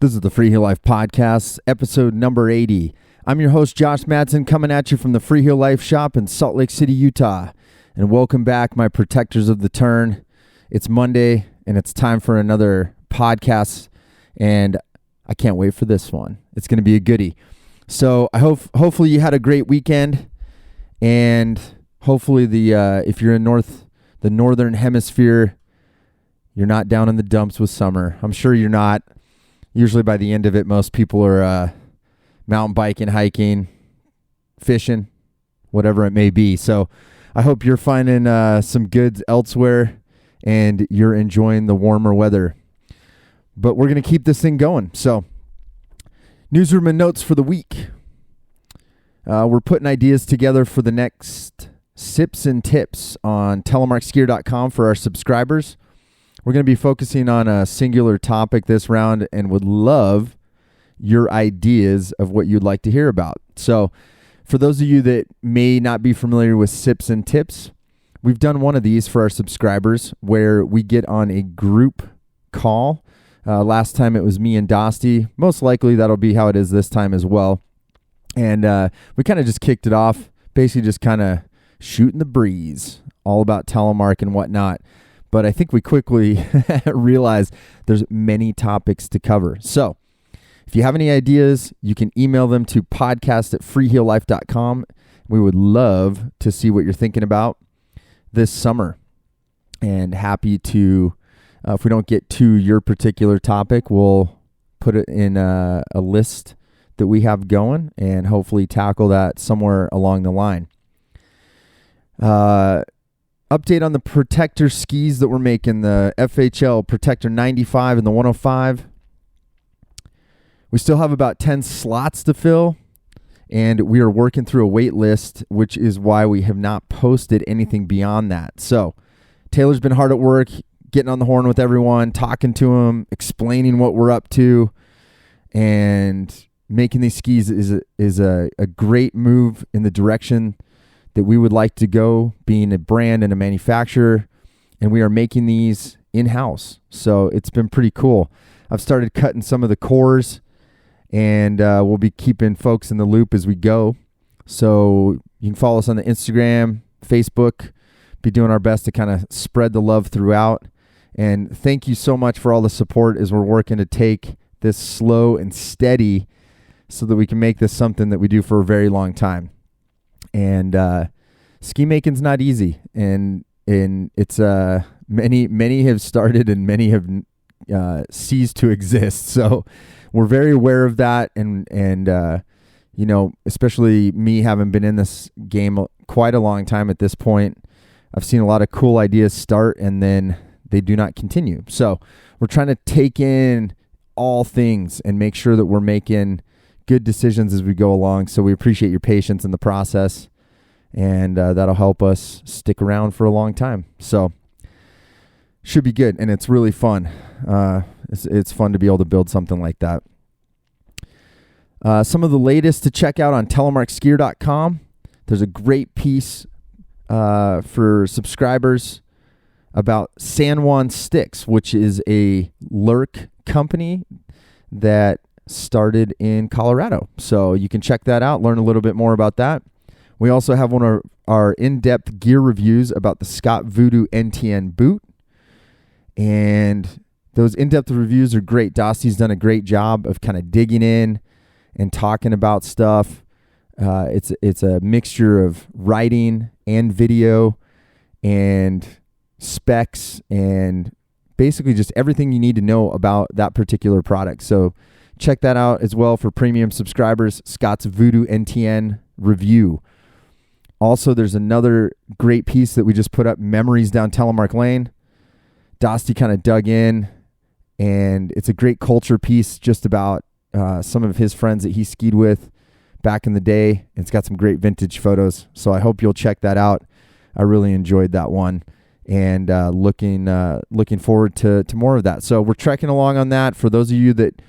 This is the Freeheel Life Podcast, episode number 80. I'm your host, Josh Madsen, coming at you from the Freeheel Life Shop in Salt Lake City, Utah. And welcome back, my protectors of the turn. It's Monday, and it's time for another podcast, and I can't wait for this one. It's going to be a goodie. So I hopefully you had a great weekend, and hopefully if you're in the northern hemisphere, you're not down in the dumps with summer. I'm sure you're not. Usually by the end of it, most people are mountain biking, hiking, fishing, whatever it may be. So I hope you're finding some goods elsewhere and you're enjoying the warmer weather. But we're going to keep this thing going. So newsroom and notes for the week. We're putting ideas together for the next sips and tips on telemarkskier.com for our subscribers. We're going to be focusing on a singular topic this round and would love your ideas of what you'd like to hear about. So for those of you that may not be familiar with sips and tips, we've done one of these for our subscribers where we get on a group call. Last time it was me and Dosty. Most likely that'll be how it is this time as well. And we kind of just kicked it off, basically just kind of shooting the breeze, all about Telemark and whatnot. But I think we quickly realized there's many topics to cover. So if you have any ideas, you can email them to podcast@freeheellife.com. We would love to see what you're thinking about this summer. And happy to, if we don't get to your particular topic, we'll put it in a list that we have going and hopefully tackle that somewhere along the line. Update on the Protector skis that we're making, the FHL Protector 95 and the 105. We still have about 10 slots to fill, and we are working through a wait list, which is why we have not posted anything beyond that. So Taylor's been hard at work, getting on the horn with everyone, talking to them, explaining what we're up to, and making these skis is a great move in the direction that we would like to go, being a brand and a manufacturer, and we are making these in-house. So it's been pretty cool. I've started cutting some of the cores, and we'll be keeping folks in the loop as we go. So you can follow us on the Instagram, Facebook, be doing our best to kind of spread the love throughout. And thank you so much for all the support as we're working to take this slow and steady so that we can make this something that we do for a very long time. And ski making's not easy, and it's many have started and many have ceased to exist. So we're very aware of that, and you know, especially me having been in this game quite a long time at this point, I've seen a lot of cool ideas start and then they do not continue. So we're trying to take in all things and make sure that we're making good decisions as we go along. So we appreciate your patience in the process, and that'll help us stick around for a long time. So should be good, and it's really fun. It's fun to be able to build something like that. Some of the latest to check out on telemarkskier.com. There's a great piece for subscribers about San Juan Sticks, which is a lurk company that started in Colorado. So you can check that out, learn a little bit more about that. We also have one of our in-depth gear reviews about the Scott Voodoo NTN boot. And those in-depth reviews are great. Dosty's done a great job of kind of digging in and talking about stuff. It's a mixture of writing and video and specs and basically just everything you need to know about that particular product. So check that out as well for premium subscribers, Scott's Voodoo NTN review. Also, there's another great piece that we just put up, Memories Down Telemark Lane. Dosty kind of dug in, and it's a great culture piece just about some of his friends that he skied with back in the day. It's got some great vintage photos, so I hope you'll check that out. I really enjoyed that one, and looking forward to more of that. So we're trekking along on that. For those of you that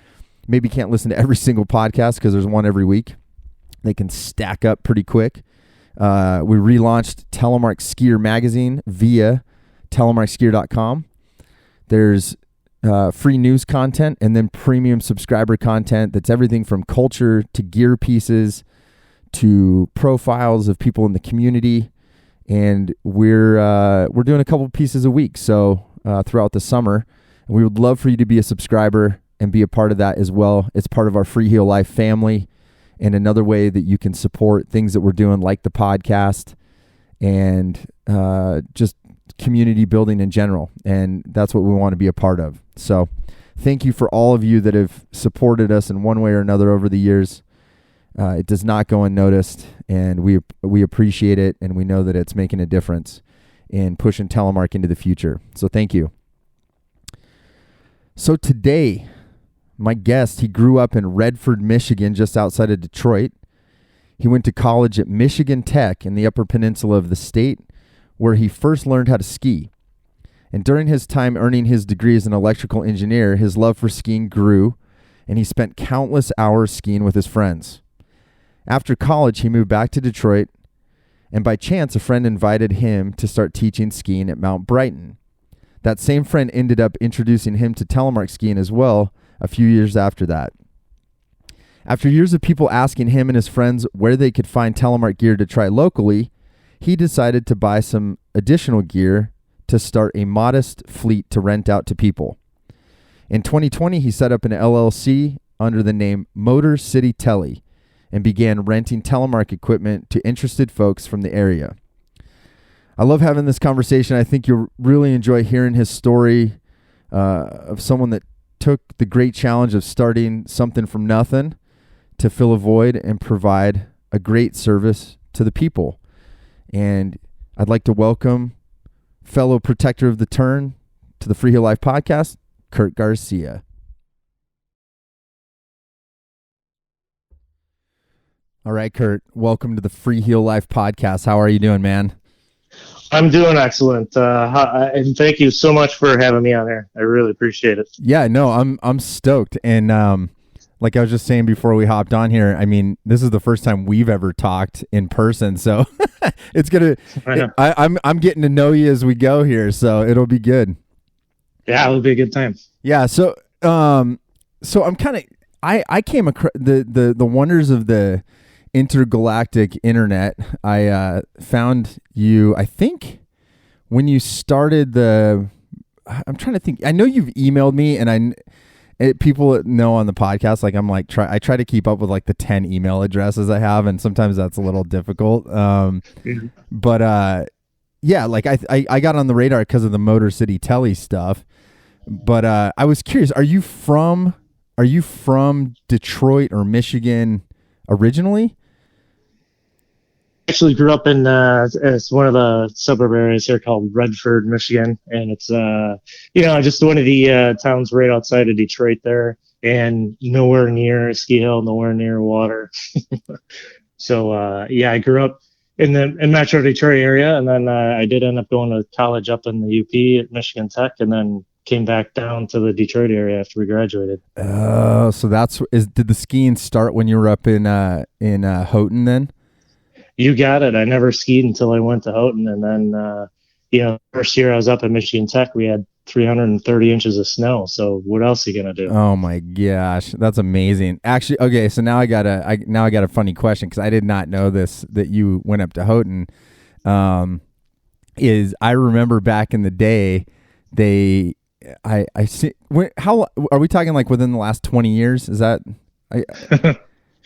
maybe can't listen to every single podcast because there's one every week, they can stack up pretty quick. We relaunched Telemark Skier magazine via telemarkskier.com. There's free news content, and then premium subscriber content that's everything from culture to gear pieces to profiles of people in the community. And we're doing a couple pieces a week, so throughout the summer. And we would love for you to be a subscriber and be a part of that as well. It's part of our Freeheel Life family, and another way that you can support things that we're doing, like the podcast and just community building in general. And that's what we want to be a part of. So thank you for all of you that have supported us in one way or another over the years. It does not go unnoticed, and we appreciate it, and we know that it's making a difference in pushing Telemark into the future. So thank you. So today, my guest, he grew up in Redford, Michigan, just outside of Detroit. He went to college at Michigan Tech in the Upper Peninsula of the state, where he first learned how to ski. And during his time earning his degree as an electrical engineer, his love for skiing grew, and he spent countless hours skiing with his friends. After college, he moved back to Detroit, and by chance, a friend invited him to start teaching skiing at Mount Brighton. That same friend ended up introducing him to Telemark skiing as well a few years after that. After years of people asking him and his friends where they could find Telemark gear to try locally, he decided to buy some additional gear to start a modest fleet to rent out to people. In 2020, he set up an LLC under the name Motor City Tele and began renting Telemark equipment to interested folks from the area. I love having this conversation. I think you'll really enjoy hearing his story of someone that took the great challenge of starting something from nothing to fill a void and provide a great service to the people. And I'd like to welcome fellow protector of the turn to the Freeheel Life podcast, Kurt Garcia. All right, Kurt, welcome to the Freeheel Life podcast. How are you doing, man? I'm doing excellent. And thank you so much for having me on here. I really appreciate it. Yeah, no, I'm stoked. And like I was just saying before we hopped on here, I mean, this is the first time we've ever talked in person, so it's gonna. I'm getting to know you as we go here, so it'll be good. Yeah, it'll be a good time. Yeah, so I'm kind of I came across the wonders of the intergalactic internet. I found you, I think, when you started I'm trying to think. I know you've emailed me, and people know on the podcast, like I try to keep up with like the 10 email addresses I have, and sometimes that's a little difficult. But yeah, like I got on the radar because of the Motor City Tele stuff. But I was curious, are you from Detroit or Michigan originally? Actually grew up in it's one of the suburb areas here called Redford, Michigan, and it's just one of the towns right outside of Detroit there, and nowhere near a ski hill, nowhere near water. So I grew up in Metro Detroit area, and then I did end up going to college up in the UP at Michigan Tech, and then came back down to the Detroit area after we graduated. Oh, so did the skiing start when you were up in Houghton then? You got it. I never skied until I went to Houghton, and then first year I was up at Michigan Tech, we had 330 inches of snow. So what else are you gonna do? Oh my gosh, that's amazing. Actually, okay, so now I got a funny question, because I did not know this, that you went up to Houghton. I remember back in the day, I see. How are we talking? Like within the last 20 years? Is that?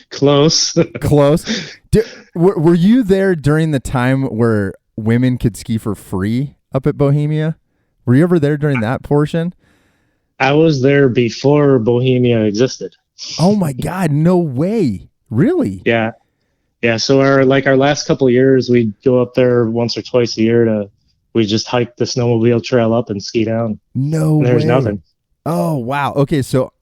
Close. Were you there during the time where women could ski for free up at Bohemia? Were you ever there during that portion? I was there before Bohemia existed. Oh my God, no way. Really? Yeah. So our last couple of years, we'd go up there once or twice a year we just hike the snowmobile trail up and ski down. No way. There's nothing. Oh, wow. Okay. So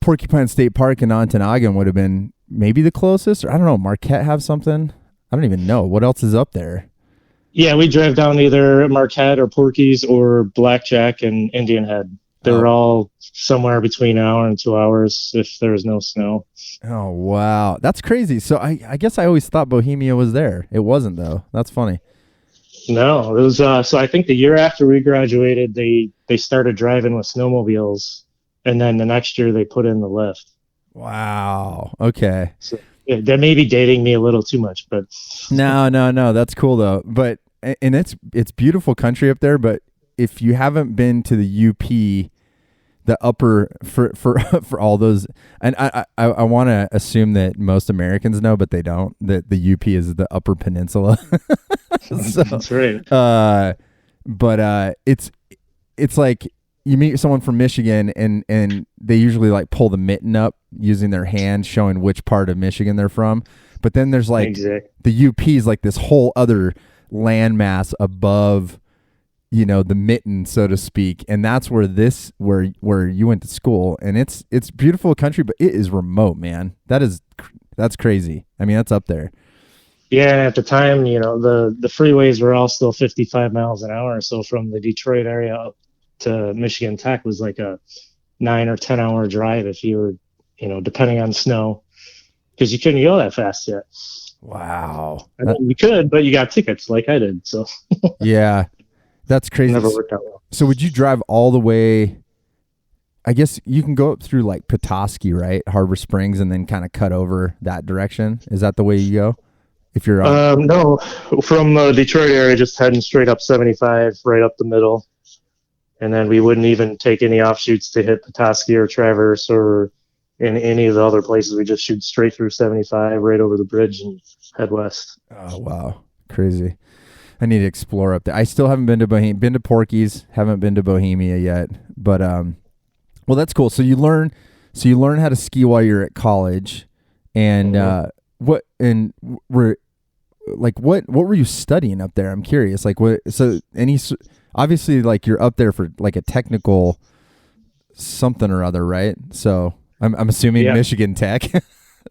Porcupine State Park in Ontonagon would have been maybe the closest, or I don't know, Marquette have something? I don't even know. What else is up there? Yeah, we drive down either Marquette or Porky's or Blackjack and Indian Head. They were all somewhere between an hour and 2 hours if there was no snow. Oh, wow. That's crazy. So I guess I always thought Bohemia was there. It wasn't, though. That's funny. No, it was so I think the year after we graduated, they started driving with snowmobiles, and then the next year they put in the lift. Wow. Okay. So yeah, that may be dating me a little too much, but No. That's cool though. But and it's beautiful country up there. But if you haven't been to the UP, the upper for all those, and I want to assume that most Americans know, but they don't. That the UP is the Upper Peninsula. So, that's right. But it's like you meet someone from Michigan and they usually like pull the mitten up using their hand, showing which part of Michigan they're from. But then there's like the UP is like this whole other landmass above, the mitten, so to speak, and that's where where you went to school, and it's beautiful country, but it is remote, man. That's crazy. I mean, that's up there. Yeah, and at the time, the freeways were all still 55 miles an hour. So from the Detroit area up to Michigan Tech was like a 9 or 10 hour drive if you were, depending on snow, because you couldn't go that fast yet. Wow. I mean, you could, but you got tickets like I did. So yeah, that's crazy. Never worked out well. So would you drive all the way? I guess you can go up through like Petoskey, right? Harbor Springs, and then kind of cut over that direction. Is that the way you go? If you're no, from the Detroit area, just heading straight up 75, right up the middle, and then we wouldn't even take any offshoots to hit Petoskey or Traverse or in any of the other places. We just shoot straight through 75, right over the bridge, and head west. Oh wow, crazy! I need to explore up there. I still haven't been to Been to Porky's, haven't been to Bohemia yet. But well, that's cool. So you learn how to ski while you're at college, and what were you studying up there? I'm curious. Like what? So obviously like you're up there for like a technical something or other, right? So I'm assuming Michigan Tech.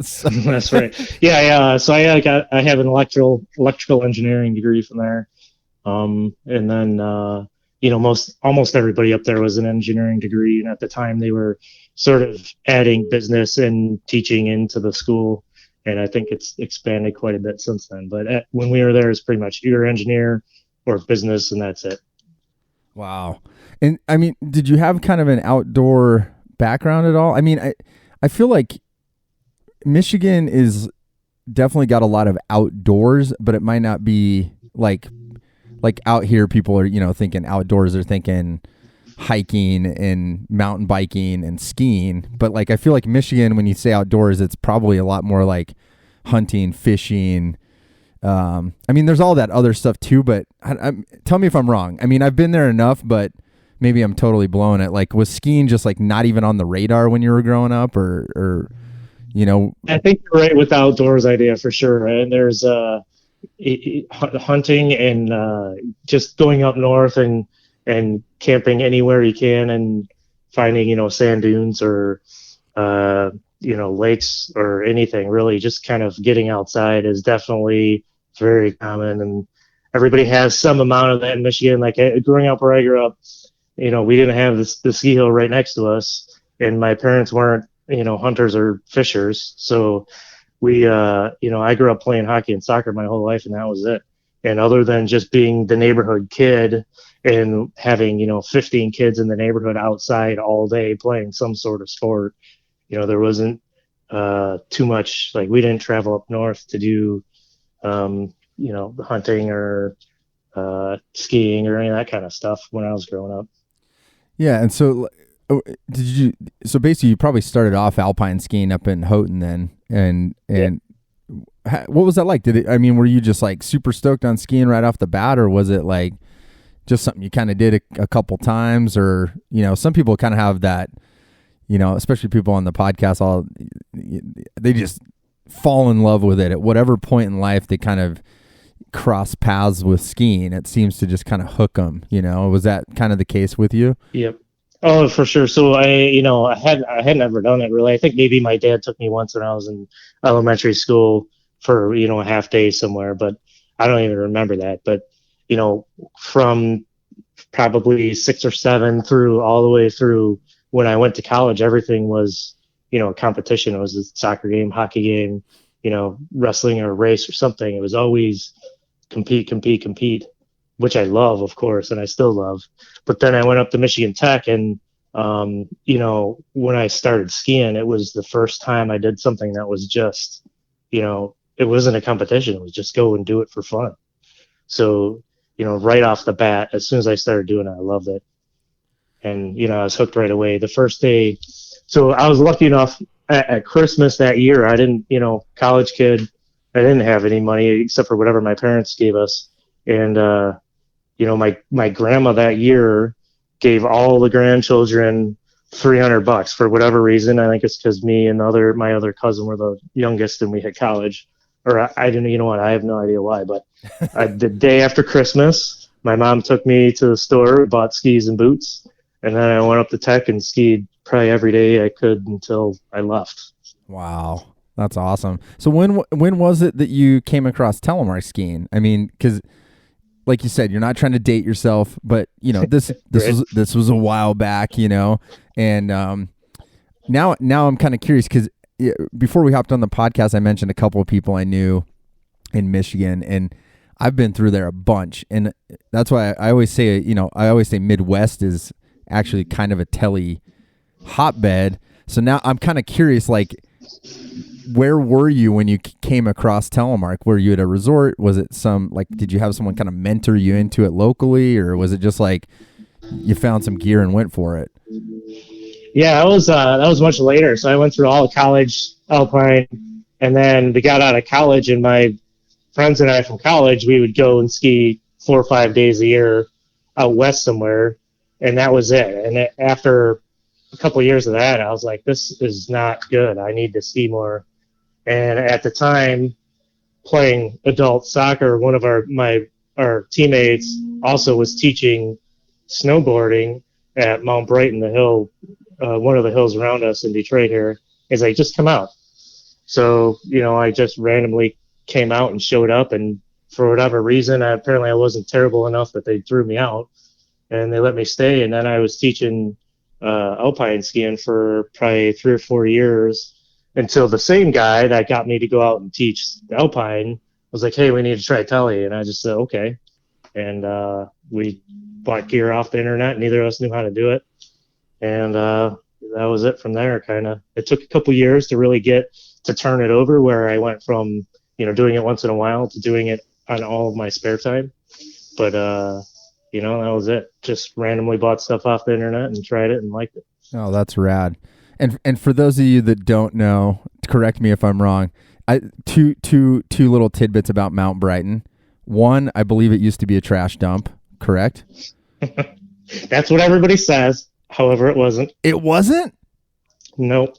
So. That's right. Yeah. So I have an electrical engineering degree from there, and then almost everybody up there was an engineering degree, and at the time they were sort of adding business and teaching into the school. And I think it's expanded quite a bit since then. But when we were there, it's pretty much either engineer or business, and that's it. Wow. And I mean, did you have kind of an outdoor background at all? I mean, I feel like Michigan is definitely got a lot of outdoors, but it might not be like out here. People are, thinking outdoors. They're thinking hiking and mountain biking and skiing, but like I feel like Michigan, when you say outdoors, it's probably a lot more like hunting, fishing. I mean, there's all that other stuff too, but tell me if I'm wrong. I mean, I've been there enough, but maybe I'm totally blowing it. Like, was skiing just like not even on the radar when you were growing up, or I think you're right with the outdoors idea for sure. And there's hunting and just going up north and camping anywhere you can and finding, sand dunes or, lakes or anything really. Just kind of getting outside is definitely very common. And everybody has some amount of that in Michigan. Like growing up where I grew up, we didn't have the ski hill right next to us, and my parents weren't, hunters or fishers. So we, I grew up playing hockey and soccer my whole life, and that was it. And other than just being the neighborhood kid and having, 15 kids in the neighborhood outside all day playing some sort of sport, there wasn't too much. Like we didn't travel up north to do, hunting or skiing or any of that kind of stuff when I was growing up. Yeah. And so so basically you probably started off alpine skiing up in Houghton then. And what was that like? Were you just like super stoked on skiing right off the bat, or was it like just something you kind of did a couple times? Or, some people kind of have that, especially people on the podcast, they just fall in love with it at whatever point in life they kind of cross paths with skiing. It seems to just kind of hook them, Was that kind of the case with you? Yep. Oh, for sure. So I had never done it really. I think maybe my dad took me once when I was in elementary school for, a half day somewhere, but I don't even remember that. But, from probably 6 or 7 through all the way through when I went to college, everything was, a competition. It was a soccer game, hockey game, wrestling or race or something. It was always compete. which I love, of course, and I still love. But then I went up to Michigan Tech, and when I started skiing, it was the first time I did something that was just, it wasn't a competition. It was just go and do it for fun. So, right off the bat, as soon as I started doing it, I loved it. And, I was hooked right away. The first day, so I was lucky enough at Christmas that year. I didn't, college kid, I didn't have any money except for whatever my parents gave us. And, my grandma that year gave all the grandchildren $300 for whatever reason. I think it's because me and my other cousin were the youngest and we had college. Or I didn't, you know what? I have no idea why. But the day after Christmas, my mom took me to the store, bought skis and boots, and then I went up to Tech and skied probably every day I could until I left. Wow, that's awesome. So when was it that you came across Telemark skiing? I mean, because like you said, you're not trying to date yourself, but this Right. this was a while back, and now I'm kind of curious because before we hopped on the podcast, I mentioned a couple of people I knew in Michigan, and I've been through there a bunch, and that's why I always say, Midwest is actually kind of a tele hotbed. So now I'm kind of curious, like, where were you when you came across Telemark? Were you at a resort? Was it did you have someone kind of mentor you into it locally, or was it just like you found some gear and went for it? Yeah, that was much later. So I went through all of college, Alpine, and then we got out of college, and my friends and I from college, we would go and ski 4 or 5 days a year out west somewhere, and that was it. And after a couple of years of that, I was like, this is not good. I need to ski more. And at the time, playing adult soccer, one of our teammates also was teaching snowboarding at Mount Brighton, the hill, one of the hills around us in Detroit here. He's like, just come out. So, I just randomly came out and showed up, and for whatever reason, apparently I wasn't terrible enough that they threw me out, and they let me stay. And then I was teaching alpine skiing for probably 3 or 4 years until the same guy that got me to go out and teach alpine was like, hey, we need to try tele. And I just said, okay. And we bought gear off the internet. Neither of us knew how to do it. And that was it from there, kind of. It took a couple years to really get to turn it over, where I went from, doing it once in a while to doing it on all of my spare time. But, that was it. Just randomly bought stuff off the internet and tried it and liked it. Oh, that's rad. And for those of you that don't know, correct me if I'm wrong. Two little tidbits about Mount Brighton. One, I believe it used to be a trash dump. Correct? That's what everybody says. However, it wasn't. It wasn't? Nope.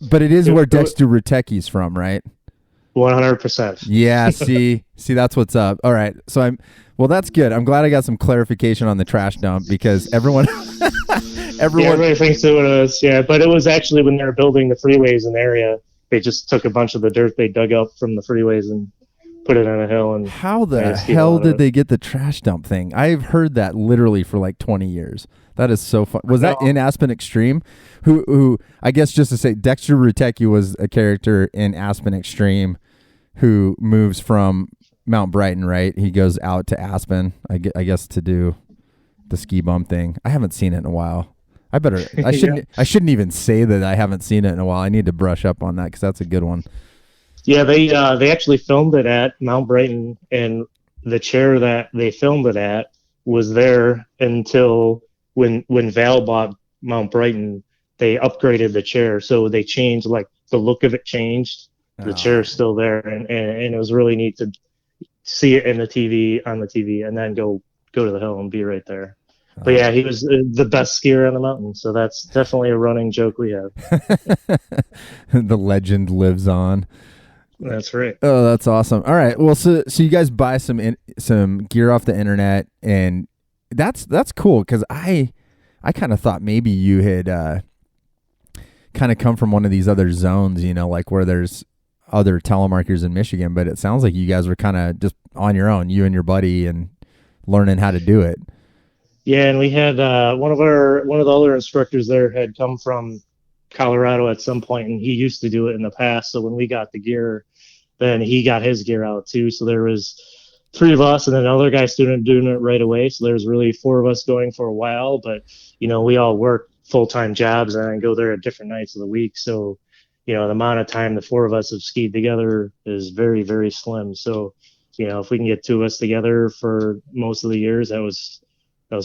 But it is where Dexter Ruteki's from, right? 100%. Yeah, see, that's what's up. All right. So that's good. I'm glad I got some clarification on the trash dump, because everyone everybody thinks it was, yeah, but it was actually when they were building the freeways in the area, they just took a bunch of the dirt they dug up from the freeways and put it on a hill. And how the hell did they get the trash dump thing? I've heard that literally for like 20 years. That is so fun. Was that in Aspen Extreme? Who I guess, just to say, Dexter Rutecki was a character in Aspen Extreme who moves from Mount Brighton, right? He goes out to Aspen, I guess, to do the ski bum thing. I haven't seen it in a while. I shouldn't even say that I haven't seen it in a while. I need to brush up on that, because that's a good one. Yeah, they actually filmed it at Mount Brighton, and the chair that they filmed it at was there until when Val bought Mount Brighton. They upgraded the chair, so they changed, like, the look of it changed. The chair's still there, and it was really neat to see it on the TV, and then go to the hill and be right there. But yeah, he was the best skier on the mountain, so that's definitely a running joke we have. The legend lives on. That's right. Oh, that's awesome. All right, well, so you guys buy some gear off the internet, and that's cool, because I kind of thought maybe you had kind of come from one of these other zones, like where there's other telemarketers in Michigan, but it sounds like you guys were kind of just on your own, you and your buddy, and learning how to do it. Yeah, and we had one of the other instructors there had come from Colorado at some point, and he used to do it in the past. So when we got the gear, then he got his gear out too. So there was three of us and then another guy student doing it right away. So there's really four of us going for a while, but we all work full-time jobs and I go there at different nights of the week. So, the amount of time the four of us have skied together is very, very slim. So, if we can get two of us together for most of the years, that was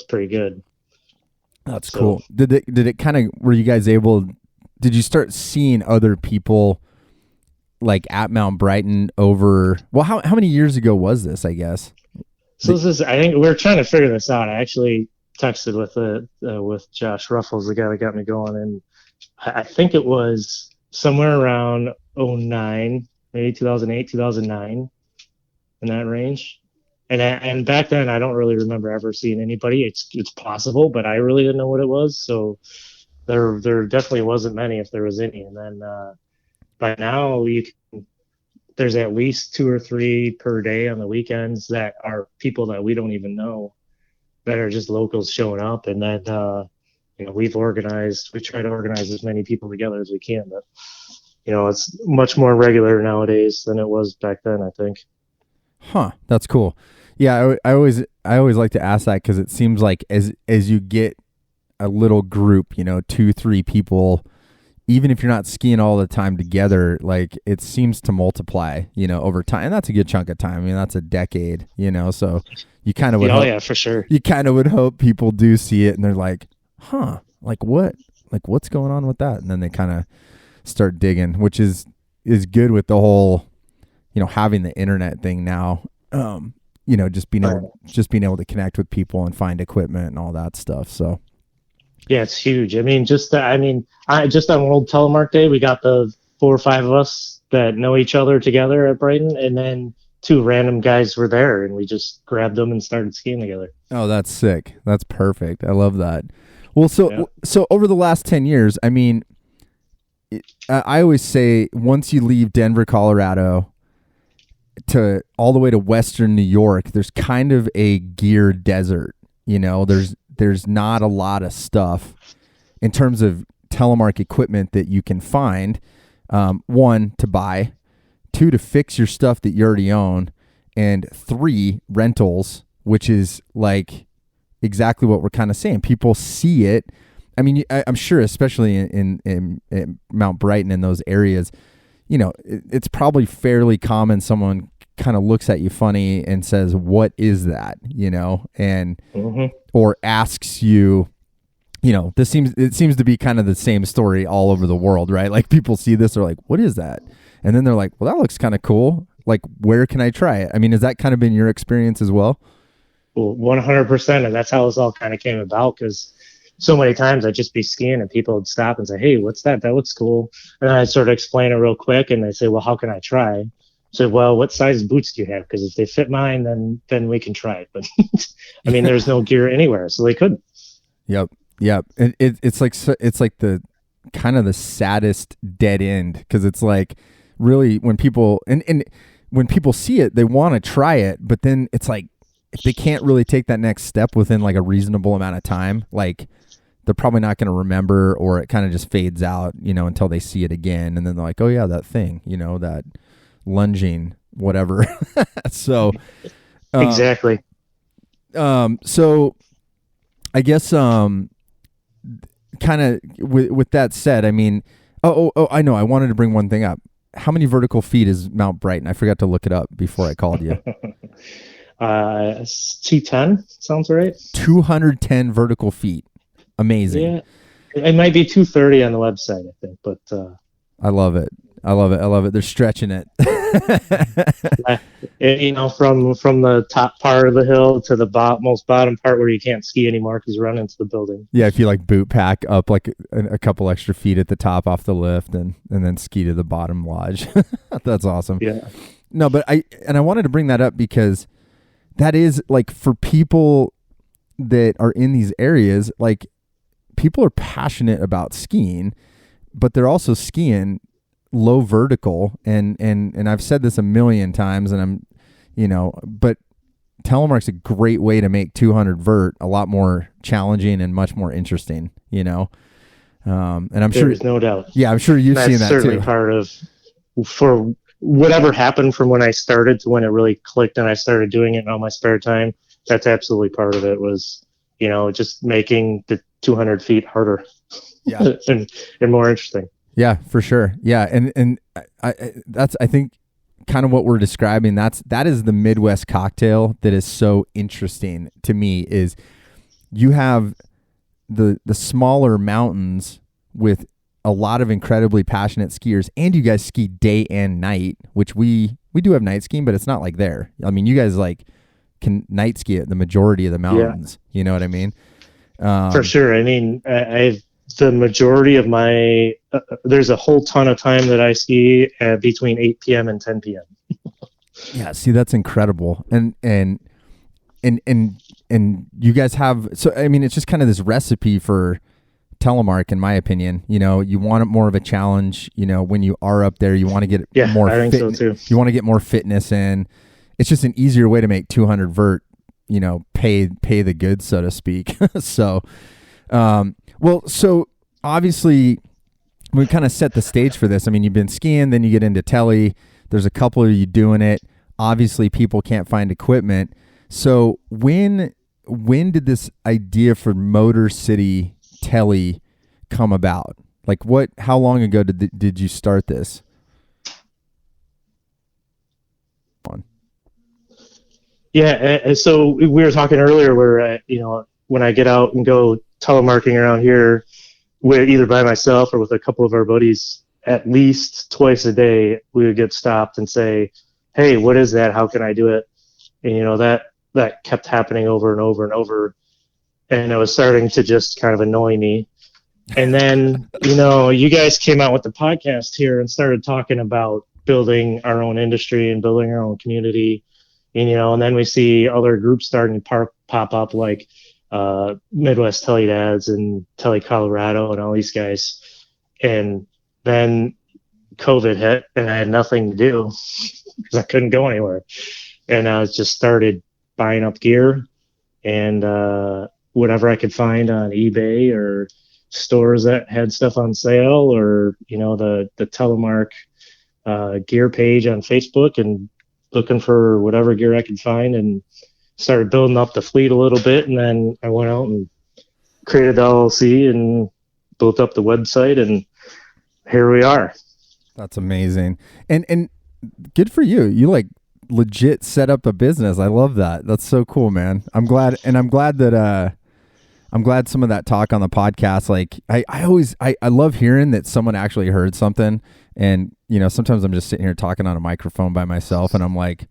pretty good. That's cool. Did it kind of, were you guys did you start seeing other people like at Mount Brighton over, well, how many years ago was this, I guess? So I think we're trying to figure this out. I actually texted with Josh Ruffles, the guy that got me going, and I think it was somewhere around 09, maybe 2008, 2009, in that range. And back then, I don't really remember ever seeing anybody. It's possible, but I really didn't know what it was. So there definitely wasn't many, if there was any. And then by now, there's at least 2 or 3 per day on the weekends that are people that we don't even know, that are just locals showing up. And then we try to organize as many people together as we can. But it's much more regular nowadays than it was back then, I think. Huh, that's cool. Yeah, I always like to ask that, because it seems like as you get a little group, 2, 3 people, even if you're not skiing all the time together, like it seems to multiply, over time. And that's a good chunk of time. I mean, that's a decade, so you kind of would hope, yeah, for sure. You kind of would hope people do see it and they're like, huh, like what's going on with that? And then they kind of start digging, which is good with the whole, having the internet thing now. Just being able to connect with people and find equipment and all that stuff. So yeah, it's huge. I mean, just on World Telemark Day, we got the 4 or 5 of us that know each other together at Brighton, and then 2 random guys were there, and we just grabbed them and started skiing together. Oh, that's sick. That's perfect. I love that. Well, so over the last 10 years, I mean, I always say once you leave Denver, Colorado, to all the way to Western New York, there's kind of a gear desert. There's not a lot of stuff in terms of Telemark equipment that you can find. 1, to buy, 2, to fix your stuff that you already own, and 3, rentals, which is like exactly what we're kind of saying. People see it. I mean, I'm sure, especially in Mount Brighton and those areas, it's probably fairly common someone kind of looks at you funny and says, what is that? And or asks you, it seems to be kind of the same story all over the world, right? Like people see this, they're like, what is that? And then they're like, well, that looks kind of cool. Like, where can I try it? I mean, has that kind of been your experience as well? Well, 100%. And that's how this all kind of came about, because so many times I'd just be skiing and people would stop and say, hey, what's that? That looks cool. And I'd sort of explain it real quick, and they say, well, how can I try? So, well, what size boots do you have? Because if they fit mine, then we can try it. But I mean, there's no gear anywhere, so they couldn't. Yep. And it's like the kind of the saddest dead end, because it's like really when people and when people see it, they want to try it, but then it's like if they can't really take that next step within like a reasonable amount of time, like they're probably not going to remember, or it kind of just fades out, until they see it again, and then they're like, oh yeah, that thing, that lunging whatever. So exactly. So I guess kind of with that said, I mean, I know, I wanted to bring one thing up. How many vertical feet is Mount Brighton? I forgot to look it up before I called you. 210 sounds right. 210 vertical feet. Amazing. Yeah, it might be 230 on the website, I think, but I love it. They're stretching it. From the top part of the hill to the most bottom part where you can't ski anymore because you run into the building. Yeah, if you like boot pack up like a couple extra feet at the top off the lift, and then ski to the bottom lodge. That's awesome. Yeah. No, but I wanted to bring that up because that is like, for people that are in these areas, like people are passionate about skiing, but they're also skiing low vertical, and I've said this a million times, and I'm, but Telemark's a great way to make 200 vert a lot more challenging and much more interesting, and I'm sure there's no doubt. Yeah, I'm sure you've seen that too. That's certainly part of, for whatever happened from when I started to when it really clicked and I started doing it in all my spare time, that's absolutely part of it was, just making the 200 feet harder. Yeah. and more interesting. Yeah, for sure. Yeah. And that's, I think, kind of what we're describing. That is the Midwest cocktail that is so interesting to me is you have the smaller mountains with a lot of incredibly passionate skiers, and you guys ski day and night, which we do have night skiing, but it's not like there. I mean, you guys like can night ski at the majority of the mountains. Yeah. You know what I mean? For sure. I mean, I've the majority of my there's a whole ton of time that I ski between 8 p.m. and 10 p.m. Yeah, see, that's incredible. And you guys have, so I mean, it's just kind of this recipe for Telemark, in my opinion. You want more of a challenge. When you are up there, you want to get more. I think so too. You want to get more fitness in. It's just an easier way to make 200 vert. Pay the goods, so to speak. So, so obviously we kind of set the stage for this. I mean, you've been skiing, then you get into tele. There's a couple of you doing it. Obviously, people can't find equipment. So when did this idea for Motor City Tele come about? Like how long ago did you start this? Yeah, so we were talking earlier where, when I get out and go telemarketing around here, either by myself or with a couple of our buddies, at least twice a day, we would get stopped and say, hey, what is that? How can I do it? And, that kept happening over and over and over. And it was starting to just kind of annoy me. And then, you guys came out with the podcast here and started talking about building our own industry and building our own community. And then we see other groups starting to pop up like Midwest Tele Dads and Tele Colorado and all these guys. And then COVID hit and I had nothing to do because I couldn't go anywhere. And I just started buying up gear and whatever I could find on eBay or stores that had stuff on sale or, the Telemark gear page on Facebook and looking for whatever gear I could find and started building up the fleet a little bit. And then I went out and created the LLC and built up the website, and here we are. That's amazing. And good for you. You like legit set up a business. I love that. That's so cool, man. I'm glad that I'm glad some of that talk on the podcast, like I love hearing that someone actually heard something. And, sometimes I'm just sitting here talking on a microphone by myself and I'm like,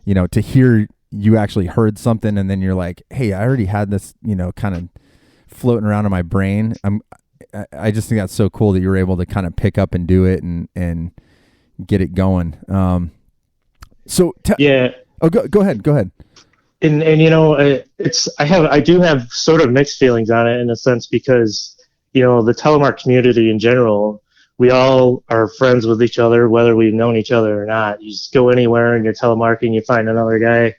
to hear you actually heard something and then you're like, hey, I already had this, kind of floating around in my brain. I just think that's so cool that you're able to kind of pick up and do it and get it going. Yeah. Oh, go ahead. And I do have sort of mixed feelings on it in a sense because, the telemark community in general, we all are friends with each other, whether we've known each other or not. You just go anywhere and you're telemarketing, you find another guy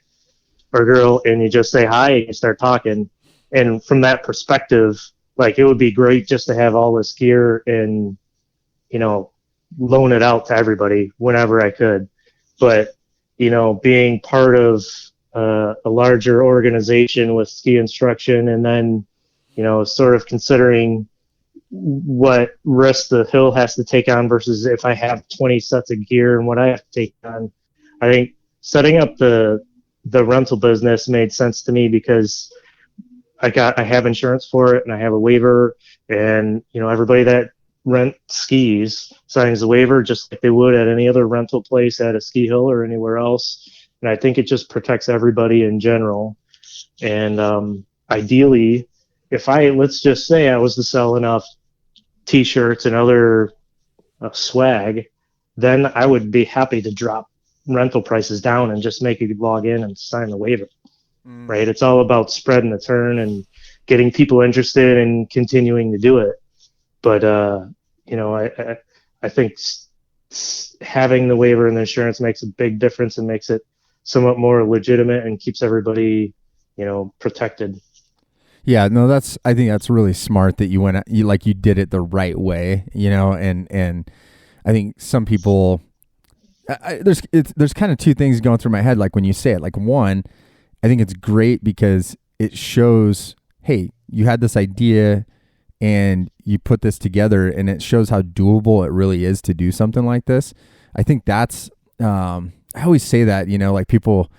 or girl and you just say hi and you start talking. And from that perspective, like it would be great just to have all this gear and, loan it out to everybody whenever I could. But, being part of a larger organization with ski instruction and then, sort of considering what risk the hill has to take on versus if I have 20 sets of gear and what I have to take on. I think setting up the rental business made sense to me because I have insurance for it and I have a waiver and, everybody that rent skis signs the waiver just like they would at any other rental place at a ski hill or anywhere else. And I think it just protects everybody in general. And ideally, let's just say I was to sell enough t-shirts and other swag, then I would be happy to drop rental prices down and just make you log in and sign the waiver. Right? It's all about spreading the turn and getting people interested and continuing to do it. But, I think having the waiver and the insurance makes a big difference and makes it somewhat more legitimate and keeps everybody, protected. Yeah, no, I think that's really smart that you did it the right way, and I think some people, there's kind of two things going through my head. Like when you say it, like one, I think it's great because it shows, hey, you had this idea and you put this together, and it shows how doable it really is to do something like this. I think that's, I always say that, like people,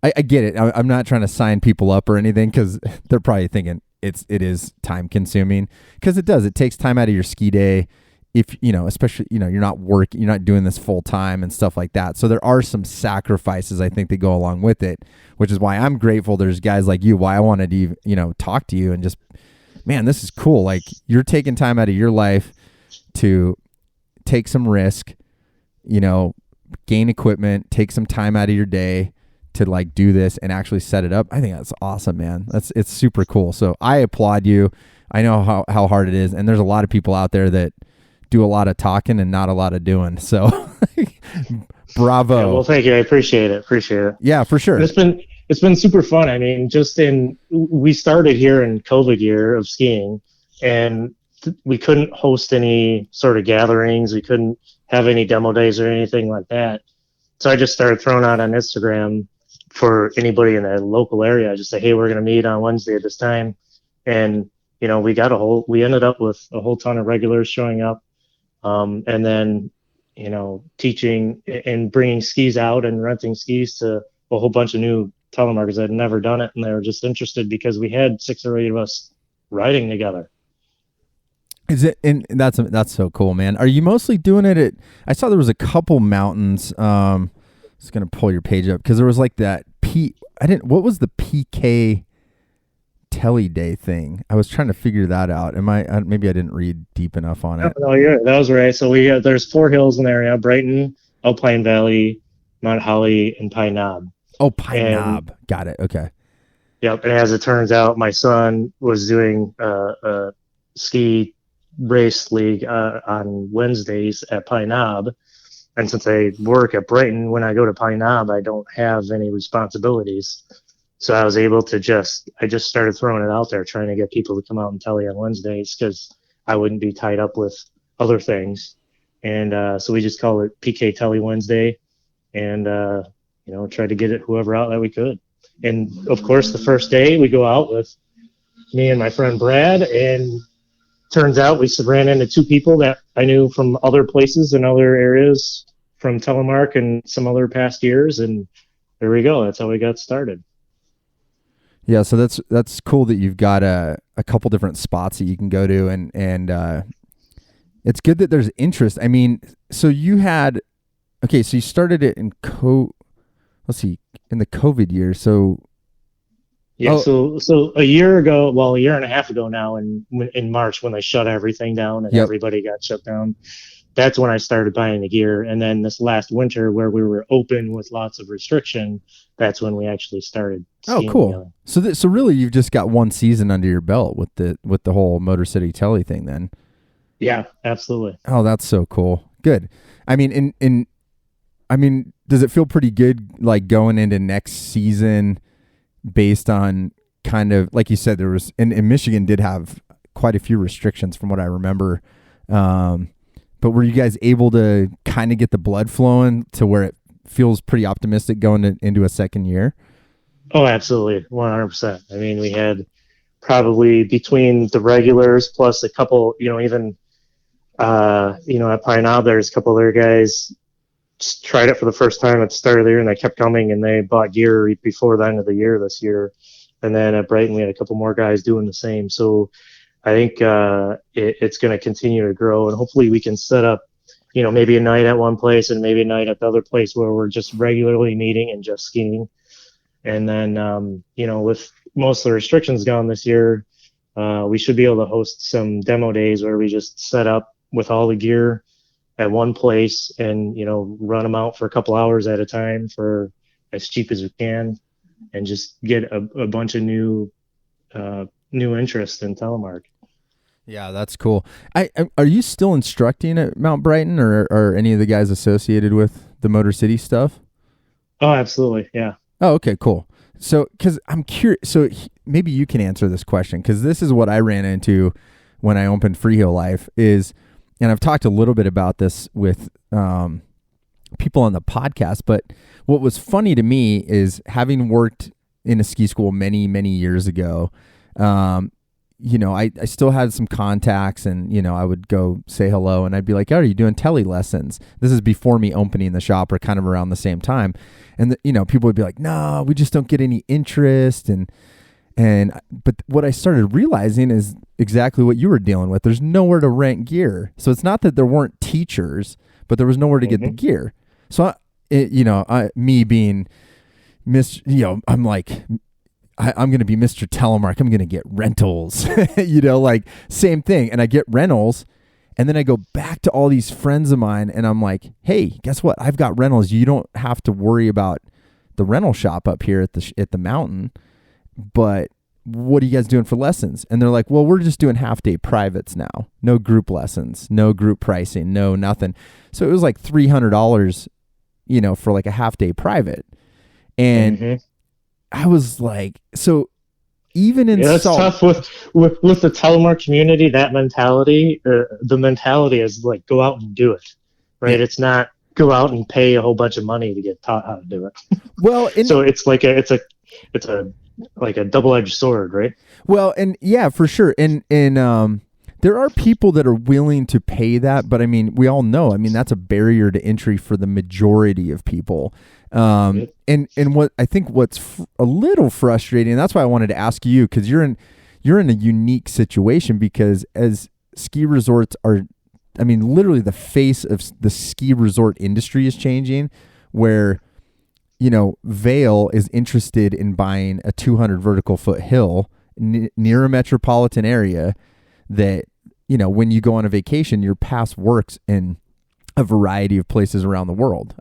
I get it. I'm not trying to sign people up or anything, because they're probably thinking it is time consuming, because it takes time out of your ski day. If, especially, you're not doing this full time and stuff like that. So there are some sacrifices, I think, that go along with it, which is why I'm grateful there's guys like you, why I wanted to, talk to you and just, man, this is cool. Like, you're taking time out of your life to take some risk, gain equipment, take some time out of your day to like do this and actually set it up. I think that's awesome, man. It's super cool. So I applaud you. I know how hard it is. And there's a lot of people out there that do a lot of talking and not a lot of doing. So bravo. Yeah, well, thank you. I appreciate it. Yeah, for sure. It's been super fun. I mean, we started here in COVID year of skiing, and we couldn't host any sort of gatherings. We couldn't have any demo days or anything like that. So I just started throwing out on Instagram for anybody in the local area. I just say, hey, we're going to meet on Wednesday at this time. And, we ended up with a whole ton of regulars showing up. And then, teaching and bringing skis out and renting skis to a whole bunch of new telemarketers that had never done it. And they were just interested because we had 6 or 8 of us riding together. Is it? And that's so cool, man. Are you mostly doing it I saw there was a couple mountains. I was going to pull your page up because there was like that what was the PK Tele Day thing? I was trying to figure that out. Maybe I didn't read deep enough on it. No, that was right. So there's 4 hills in the area: Brighton, Alpine Valley, Mount Holly, and Pine Knob. Oh, Pine Knob. Got it. Okay. Yep. And as it turns out, my son was doing a ski race league on Wednesdays at Pine Knob. And since I work at Brighton, when I go to Pine Knob, I don't have any responsibilities. So I was able to I just started throwing it out there, trying to get people to come out and tele on Wednesdays, because I wouldn't be tied up with other things. And so we just call it PK Tele Wednesday, and try to get it whoever out that we could. And of course, the first day we go out with me and my friend Brad, and turns out we ran into 2 people that I knew from other places and other areas from Telemark and some other past years, and there we go. That's how we got started. Yeah, so that's cool that you've got a couple different spots that you can go to, and it's good that there's interest. I mean, so you started it in in the COVID year. So yeah, so a year and a half ago now, in March, when they shut everything down and everybody got shut down, that's when I started buying the gear. And then this last winter, where we were open with lots of restriction, that's when we actually started skiing. Oh, cool. Together. So really, you've just got one season under your belt with the whole Motor City Tele thing, then. Yeah, absolutely. Oh, that's so cool. Good. I mean, does it feel pretty good, like going into next season, based on kind of, like you said, there was, in Michigan did have quite a few restrictions from what I remember. But were you guys able to kind of get the blood flowing to where it feels pretty optimistic going into a second year? Oh, absolutely. 100%. I mean, we had probably between the regulars plus a couple, even, at Pine Knob, there's a couple other guys just tried it for the first time at the start of the year, and they kept coming, and they bought gear before the end of the year this year. And then at Brighton, we had a couple more guys doing the same. So I think it's going to continue to grow, and hopefully we can set up, maybe a night at one place and maybe a night at the other place where we're just regularly meeting and just skiing. And then, with most of the restrictions gone this year, we should be able to host some demo days where we just set up with all the gear at one place and, run them out for a couple hours at a time for as cheap as we can, and just get a bunch of new interest in Telemark. Yeah, that's cool. Are you still instructing at Mount Brighton, or any of the guys associated with the Motor City stuff? Oh, absolutely. Yeah. Oh, okay, cool. So, because I'm curious, maybe you can answer this question, because this is what I ran into when I opened Freeheel Life and I've talked a little bit about this with people on the podcast, but what was funny to me is having worked in a ski school many, many years ago, I still had some contacts, and, I would go say hello, and I'd be like, oh, are you doing tele lessons? This is before me opening the shop, or kind of around the same time. And, people would be like, no, we just don't get any interest. But what I started realizing is exactly what you were dealing with. There's nowhere to rent gear. So it's not that there weren't teachers, but there was nowhere to get the gear. So, me being I'm like, I'm going to be Mr. Telemark. I'm going to get rentals, same thing. And I get rentals, and then I go back to all these friends of mine, and I'm like, hey, guess what? I've got rentals. You don't have to worry about the rental shop up here at the mountain, but what are you guys doing for lessons? And they're like, well, we're just doing half-day privates now. No group lessons, no group pricing, no nothing. So it was like $300, for like a half-day private. And I was like, so even in it's tough with the telemark community. That mentality, the mentality is like, go out and do it, right? Yeah. It's not go out and pay a whole bunch of money to get taught how to do it. Well, so it's like it's a double-edged sword, right? Well, and yeah, for sure. And there are people that are willing to pay that, but I mean, we all know, that's a barrier to entry for the majority of people. And what I think what's a little frustrating, and that's why I wanted to ask you, because you're in a unique situation, because as ski resorts are, literally the face of the ski resort industry is changing, where Vail is interested in buying a 200 vertical foot hill near a metropolitan area that, when you go on a vacation, your pass works in a variety of places around the world.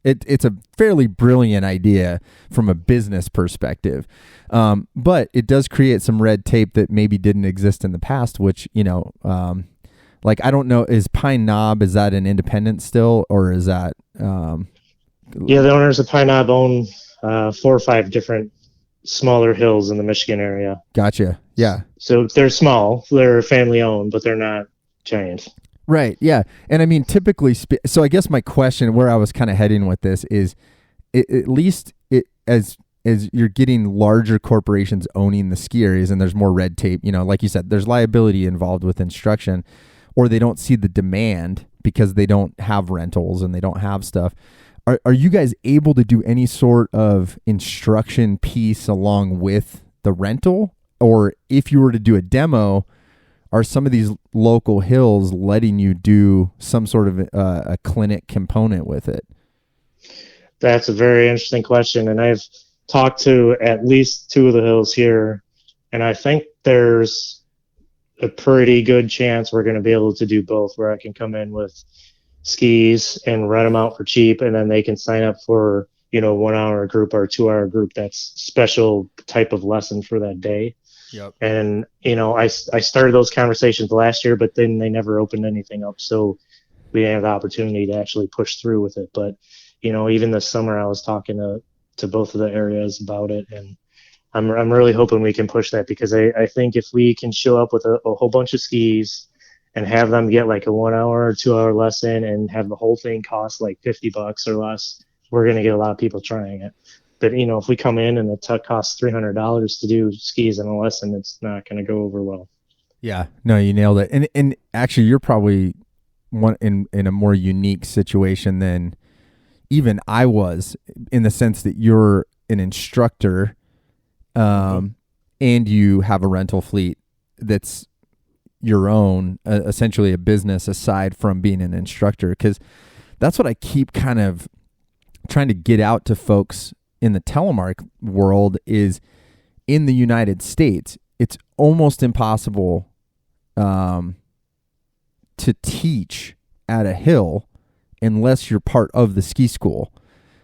It's a fairly brilliant idea from a business perspective. But it does create some red tape that maybe didn't exist in the past, which, like, I don't know, is Pine Knob, is that an independent still, or is that... Yeah, the owners of Pine Knob own 4 or 5 different smaller hills in the Michigan area. Gotcha. Yeah. So they're small, they're family owned, but they're not giant. Right. Yeah. And typically, so I guess my question, where I was kind of heading with this is, at least as you're getting larger corporations owning the ski areas, and there's more red tape, like you said, there's liability involved with instruction, or they don't see the demand because they don't have rentals and they don't have stuff. Are you guys able to do any sort of instruction piece along with the rental? Or if you were to do a demo, are some of these local hills letting you do some sort of a clinic component with it? That's a very interesting question. And I've talked to at least 2 of the hills here, and I think there's a pretty good chance we're going to be able to do both, where I can come in with skis and rent them out for cheap, and then they can sign up for 1 hour group or a 2 hour group that's special type of lesson for that day. Yep. And I started those conversations last year, but then they never opened anything up, so we didn't have the opportunity to actually push through with it. But even this summer I was talking to both of the areas about it, and I'm really hoping we can push that, because I think if we can show up with a whole bunch of skis and have them get like a 1 hour or 2 hour lesson and have the whole thing cost like $50 or less, we're going to get a lot of people trying it. But, if we come in and it costs $300 to do skis and a lesson, it's not going to go over well. Yeah, no, you nailed it. And actually, you're probably one in a more unique situation than even I was, in the sense that you're an instructor, and you have a rental fleet that's your own, essentially a business aside from being an instructor. Because that's what I keep kind of trying to get out to folks in the telemark world, is in the United States, it's almost impossible to teach at a hill unless you're part of the ski school.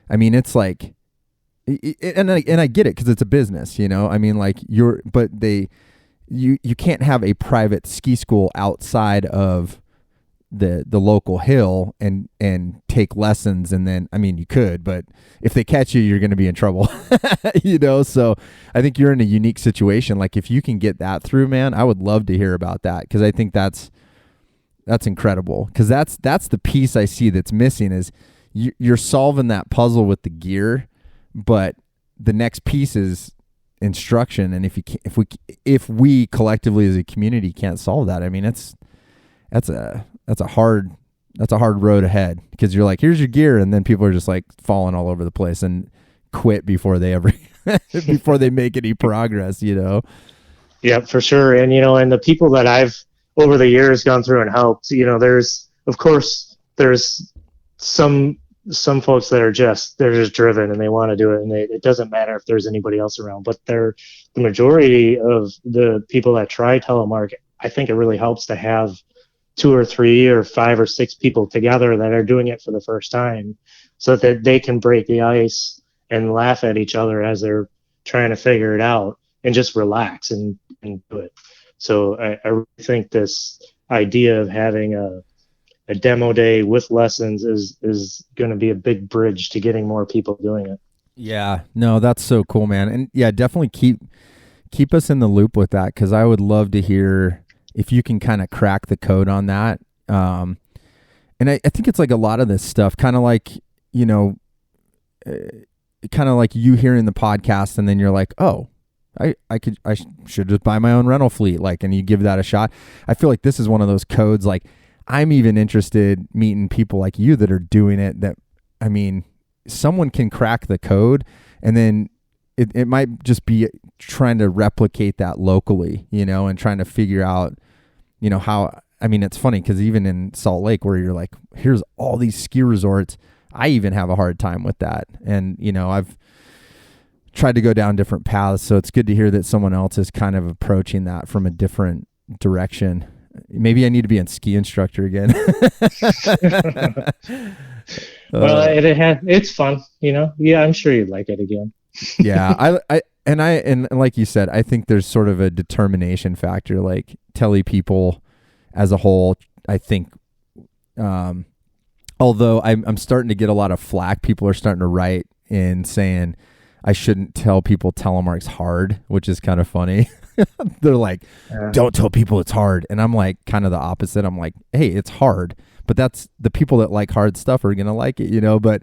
It's like, and I get it, because it's a business, you can't have a private ski school outside of the local hill and take lessons, and then you could, but if they catch you, you're going to be in trouble. So I think you're in a unique situation. Like, if you can get that through, man, I would love to hear about that, because I think that's That's incredible, because that's the piece I see that's missing is you're solving that puzzle with the gear, but the next piece is instruction. And if we collectively as a community can't solve that, I mean, that's a hard road ahead, because you're like, here's your gear, and then people are just like falling all over the place and quit before they ever before they make any progress, Yeah, for sure. And, and the people that I've over the years gone through and helped, there's, of course, there's some folks that they're just driven and they want to do it, and it doesn't matter if there's anybody else around. But the majority of the people that try Telemark, I think it really helps to have 2 or 3 or 5 or 6 people together that are doing it for the first time, so that they can break the ice and laugh at each other as they're trying to figure it out, and just relax and do it. So I really think this idea of having a demo day with lessons is going to be a big bridge to getting more people doing it. Yeah, no, that's so cool, man. And yeah, definitely keep us in the loop with that, because I would love to hear if you can kind of crack the code on that. And I think it's like a lot of this stuff, kind of like, kind of like you hearing the podcast and then you're like, oh, I should just buy my own rental fleet, like, and you give that a shot. I feel like this is one of those codes. Like, I'm even interested meeting people like you that are doing it, that, I mean, someone can crack the code, and then it might just be trying to replicate that locally, and trying to figure out, how, I mean, it's funny because even in Salt Lake, where you're like, here's all these ski resorts, I even have a hard time with that. And, I've tried to go down different paths. So it's good to hear that someone else is kind of approaching that from a different direction. Maybe I need to be a ski instructor again. Well, it's fun, Yeah, I'm sure you'd like it again. Yeah, and like you said, I think there's sort of a determination factor. Like, Tele people as a whole, I think, although I'm starting to get a lot of flack, people are starting to write in saying I shouldn't tell people Telemark's hard, which is kind of funny. They're like, don't tell people it's hard. And I'm like, kind of the opposite. I'm like, hey, it's hard, but that's the people that like hard stuff are going to like it, but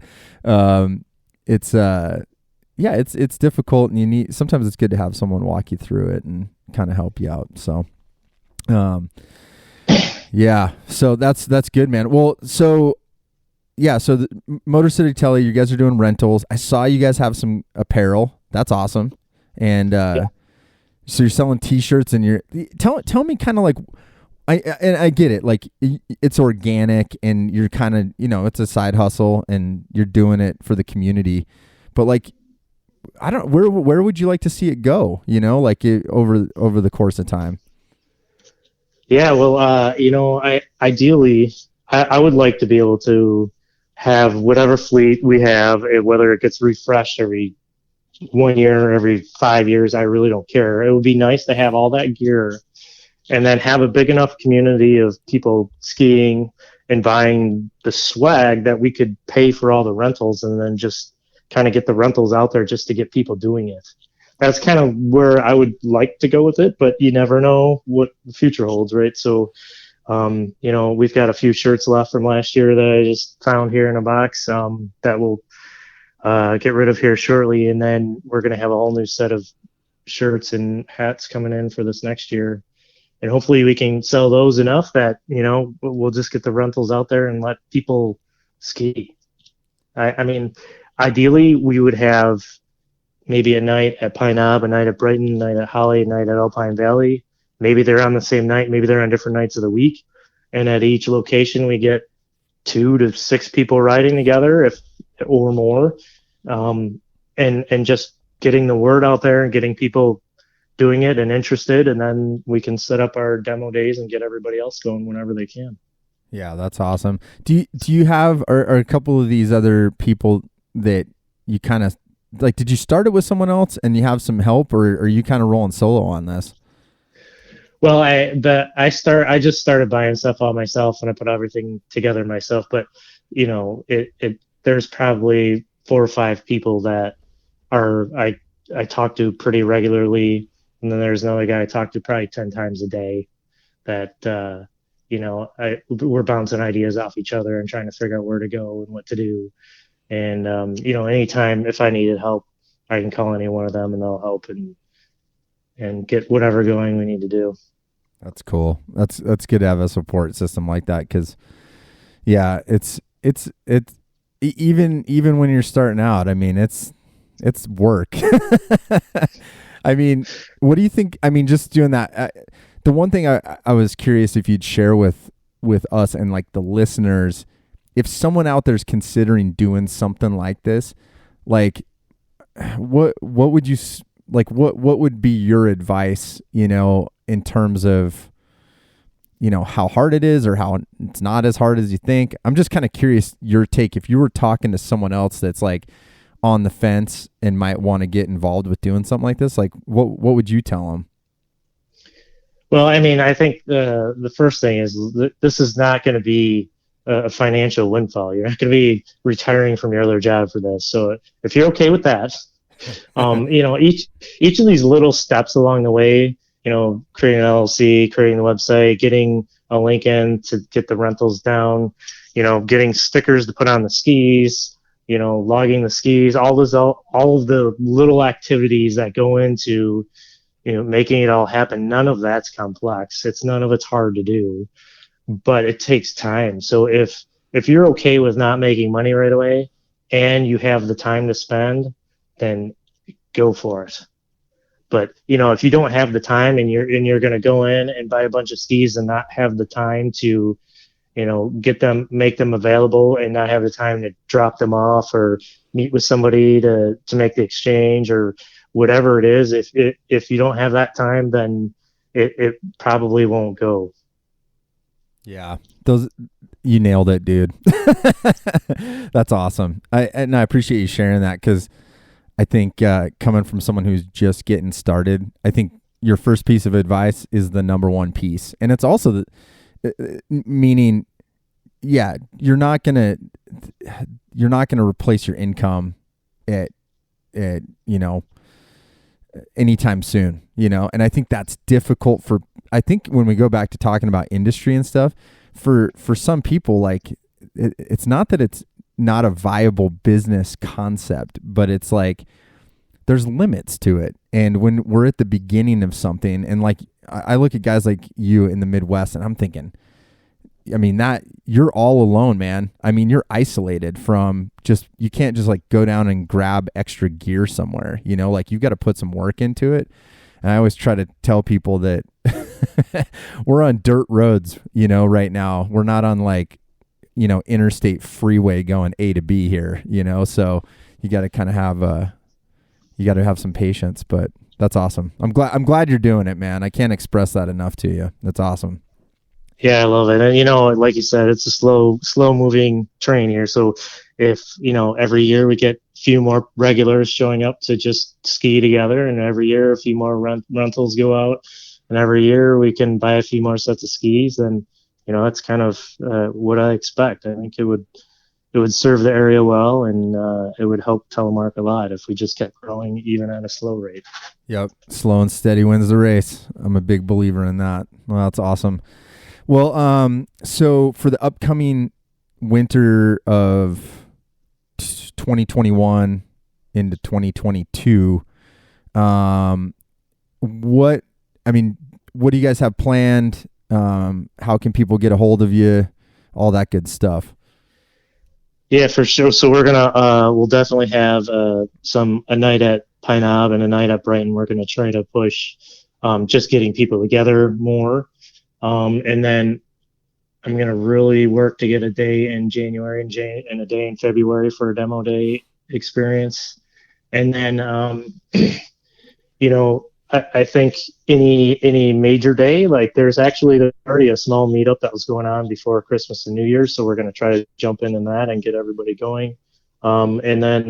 it's it's difficult, and sometimes it's good to have someone walk you through it and kind of help you out. So, yeah, so that's good, man. Well, so the Motor City Tele, you guys are doing rentals. I saw you guys have some apparel. That's awesome. And, so you're selling t-shirts, and tell me kind of like, I get it. Like, it's organic, and you're kind of, it's a side hustle, and you're doing it for the community, but like, I don't, where would you like to see it go? Like over the course of time? Yeah, well, ideally, I would like to be able to have whatever fleet we have, whether it gets refreshed every 1 year, every 5 years, I really don't care. It would be nice to have all that gear, and then have a big enough community of people skiing and buying the swag that we could pay for all the rentals, and then just kind of get the rentals out there just to get people doing it. That's kind of where I would like to go with it, but you never know what the future holds, right? So, we've got a few shirts left from last year that I just found here in a box that we'll get rid of here shortly. And then we're going to have a whole new set of shirts and hats coming in for this next year. And hopefully we can sell those enough that, we'll just get the rentals out there and let people ski. I mean, ideally, we would have maybe a night at Pine Knob, a night at Brighton, a night at Holly, a night at Alpine Valley. Maybe they're on the same night. Maybe they're on different nights of the week. And at each location, we get 2 to 6 people riding together, or more. And just getting the word out there and getting people doing it and interested. And then we can set up our demo days and get everybody else going whenever they can. Yeah, that's awesome. Do you have, or a couple of these other people that you kind of like, did you start it with someone else and you have some help, or are you kind of rolling solo on this? Well, I just started buying stuff all myself, and I put everything together myself. But there's probably 4 or 5 people that I talk to pretty regularly, and then there's another guy I talk to probably 10 times a day that we're bouncing ideas off each other and trying to figure out where to go and what to do. And anytime if I needed help, I can call any one of them and they'll help and get whatever going we need to do. That's cool. That's good to have a support system like that, because yeah, it's even when you're starting out, I mean, it's work. I mean, what do you think? I mean, just doing that. The one thing I was curious if you'd share with us and like the listeners, if someone out there's considering doing something like this, like what would you like? What would be your advice? In terms of how hard it is or how it's not as hard as you think. I'm just kind of curious your take. If you were talking to someone else that's like on the fence and might want to get involved with doing something like this, like what would you tell them? Well, I mean, I think the first thing is this is not going to be a financial windfall. You're not going to be retiring from your other job for this. So if you're okay with that, each of these little steps along the way, creating an LLC, creating the website, getting a link in to get the rentals down, getting stickers to put on the skis, logging the skis, all of the little activities that go into, making it all happen. None of that's complex. None of it's hard to do, but it takes time. So if you're okay with not making money right away and you have the time to spend, then go for it. But if you don't have the time and you're going to go in and buy a bunch of skis and not have the time to make them available and not have the time to drop them off or meet with somebody to make the exchange or whatever it is, if you don't have that time, then it probably won't go. Yeah, you nailed it, dude. That's awesome. I appreciate you sharing that, because I think coming from someone who's just getting started, I think your first piece of advice is the number one piece. And it's also meaning, yeah, you're not going to replace your income at anytime soon, and I think that's difficult I think when we go back to talking about industry and stuff, for some people, like it's not that it's not a viable business concept, but it's like there's limits to it. And when we're at the beginning of something, and like I look at guys like you in the Midwest and I'm thinking, I mean, that you're all alone, man. I mean, you're isolated from you can't just like go down and grab extra gear somewhere, like you've got to put some work into it. And I always try to tell people that we're on dirt roads, right now. We're not on like, interstate freeway going A to B here, so you got to kind of have some patience, but that's awesome. I'm glad you're doing it, man. I can't express that enough to you. That's awesome. Yeah, I love it. And like you said, it's a slow moving train here. So if, every year we get a few more regulars showing up to just ski together, and every year a few more rentals go out, and every year we can buy a few more sets of skis, and that's kind of what I expect. I think it would serve the area well, and it would help Telemark a lot if we just kept growing even at a slow rate. Yep. Slow and steady wins the race. I'm a big believer in that. Well, that's awesome. Well, so for the upcoming winter of 2021 into 2022, what do you guys have planned? How can people get a hold of you? All that good stuff. Yeah, for sure. So we'll definitely have a night at Pine Knob and a night at Brighton. We're gonna try to push just getting people together more. And then I'm going to really work to get a day in January and a day in February for a demo day experience. And then, I think any major day, like there's actually already a small meetup that was going on before Christmas and New Year's. So we're going to try to jump in that and get everybody going. And then,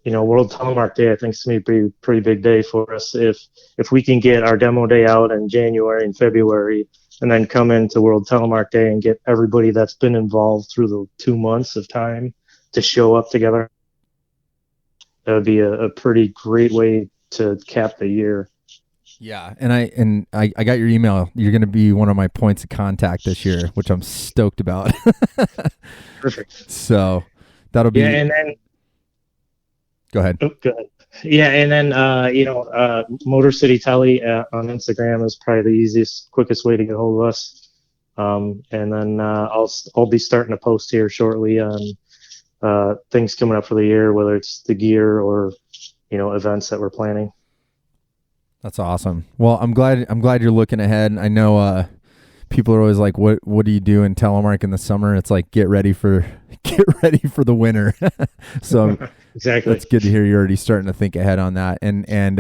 World Telemark Day, I think is going to be a pretty big day for us. If we can get our demo day out in January and February, and then come into World Telemark Day and get everybody that's been involved through the 2 months of time to show up together, that would be a pretty great way to cap the year. Yeah, and I got your email. You're going to be one of my points of contact this year, which I'm stoked about. Perfect. So that'll be. Yeah, and then Go ahead. oh, go ahead. Yeah, and then Motor City Tele on Instagram is probably the easiest, quickest way to get a hold of us. And then I'll be starting to post here shortly on things coming up for the year, whether it's the gear or events that we're planning. That's awesome. Well, I'm glad you're looking ahead. I know people are always like, what do you do in Telemark in the summer? It's like get ready for the winter. So exactly. That's good to hear you're already starting to think ahead on that. And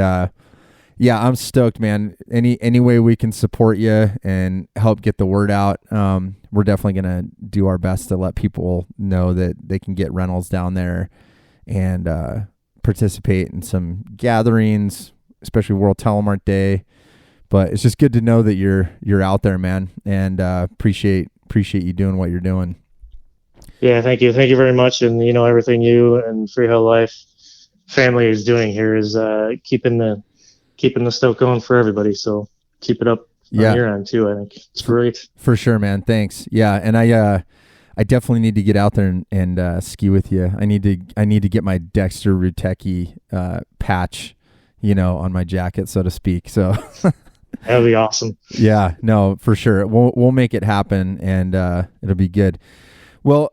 yeah, I'm stoked, man. Any way we can support you and help get the word out, we're definitely gonna do our best to let people know that they can get rentals down there and participate in some gatherings, especially World Telemark Day. But it's just good to know that you're out there, man, and appreciate you doing what you're doing. Yeah, thank you very much. And everything you and Freeheel Life family is doing here is keeping the stoke going for everybody. So keep it up on your end too. I think it's great. For sure, man. Thanks. Yeah, and I definitely need to get out there and ski with you. I need to get my Dexter Rutecki patch, on my jacket, so to speak. So that'd be awesome. Yeah, no, for sure. We'll make it happen, and it'll be good. Well,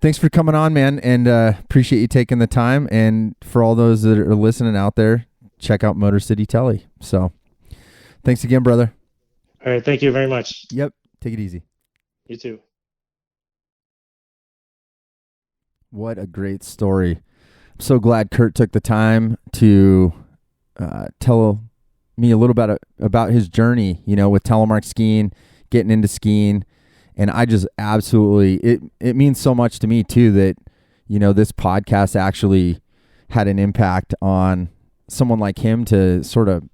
thanks for coming on, man, and appreciate you taking the time. And for all those that are listening out there, check out Motor City Tele. So thanks again, brother. All right. Thank you very much. Yep. Take it easy. You too. What a great story. I'm so glad Kurt took the time to tell me a little bit about his journey, with telemark skiing, getting into skiing. And I just absolutely, it means so much to me too that, this podcast actually had an impact on someone like him to sort of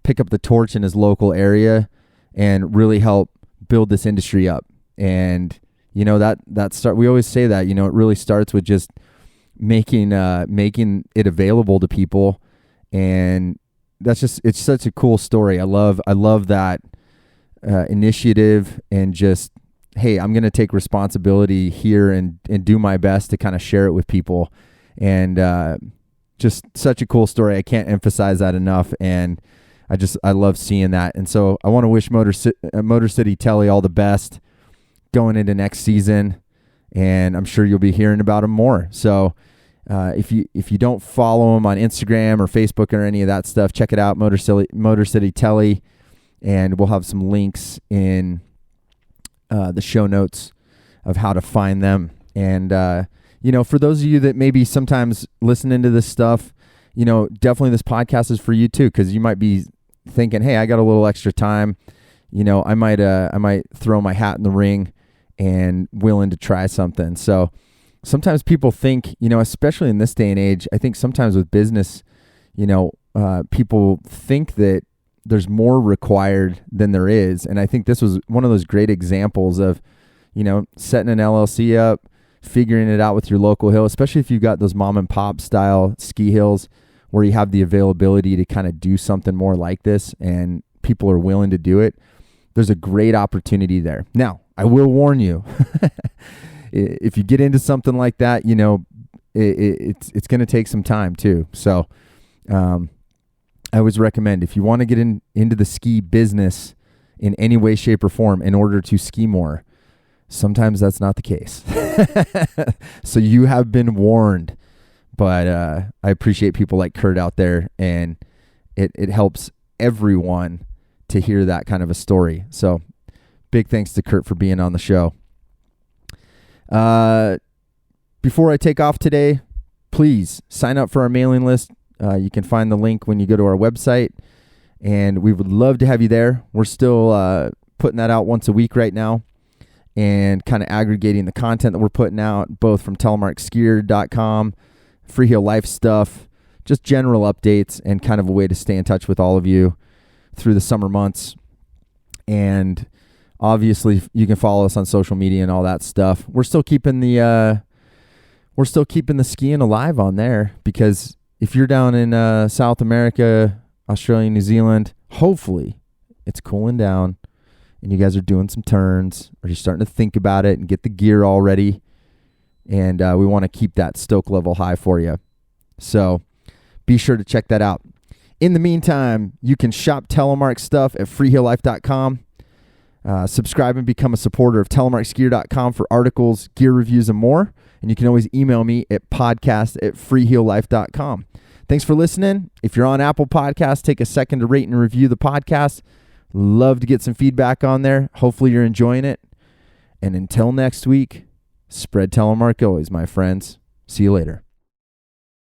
pick up the torch in his local area and really help build this industry up. And, we always say that, it really starts with just making it available to people. And it's such a cool story. I love that initiative and just, hey, I'm going to take responsibility here and do my best to kind of share it with people. And just such a cool story. I can't emphasize that enough. And I love seeing that. And so I want to wish Motor City Tele all the best going into next season. And I'm sure you'll be hearing about them more. So if you don't follow them on Instagram or Facebook or any of that stuff, check it out, Motor City Tele. And we'll have some links in the show notes of how to find them. And, for those of you that maybe sometimes listening to this stuff, definitely this podcast is for you too, because you might be thinking, hey, I got a little extra time. I might throw my hat in the ring and willing to try something. So sometimes people think, especially in this day and age, I think sometimes with business, people think that there's more required than there is. And I think this was one of those great examples of, setting an LLC up, figuring it out with your local hill, especially if you've got those mom and pop style ski hills where you have the availability to kind of do something more like this and people are willing to do it. There's a great opportunity there. Now, I will warn you, if you get into something like that, it's going to take some time too. So, I always recommend if you want to get into the ski business in any way, shape, or form in order to ski more, sometimes that's not the case. So you have been warned, but I appreciate people like Kurt out there, and it helps everyone to hear that kind of a story. So big thanks to Kurt for being on the show. Before I take off today, please sign up for our mailing list. You can find the link when you go to our website, and we would love to have you there. We're still putting that out once a week right now and kind of aggregating the content that we're putting out, both from telemarkskier.com, Freeheel Life stuff, just general updates, and kind of a way to stay in touch with all of you through the summer months. And obviously, you can follow us on social media and all that stuff. We're still keeping the skiing alive on there, because if you're down in South America, Australia, New Zealand, hopefully it's cooling down and you guys are doing some turns, or you're starting to think about it and get the gear all ready. And we want to keep that stoke level high for you. So be sure to check that out. In the meantime, you can shop Telemark stuff at freeheellife.com. Subscribe and become a supporter of telemarksgear.com for articles, gear reviews, and more. And you can always email me at podcast@freeheellife.com. Thanks for listening. If you're on Apple Podcasts, take a second to rate and review the podcast. Love to get some feedback on there. Hopefully you're enjoying it. And until next week, spread Telemark always, my friends. See you later.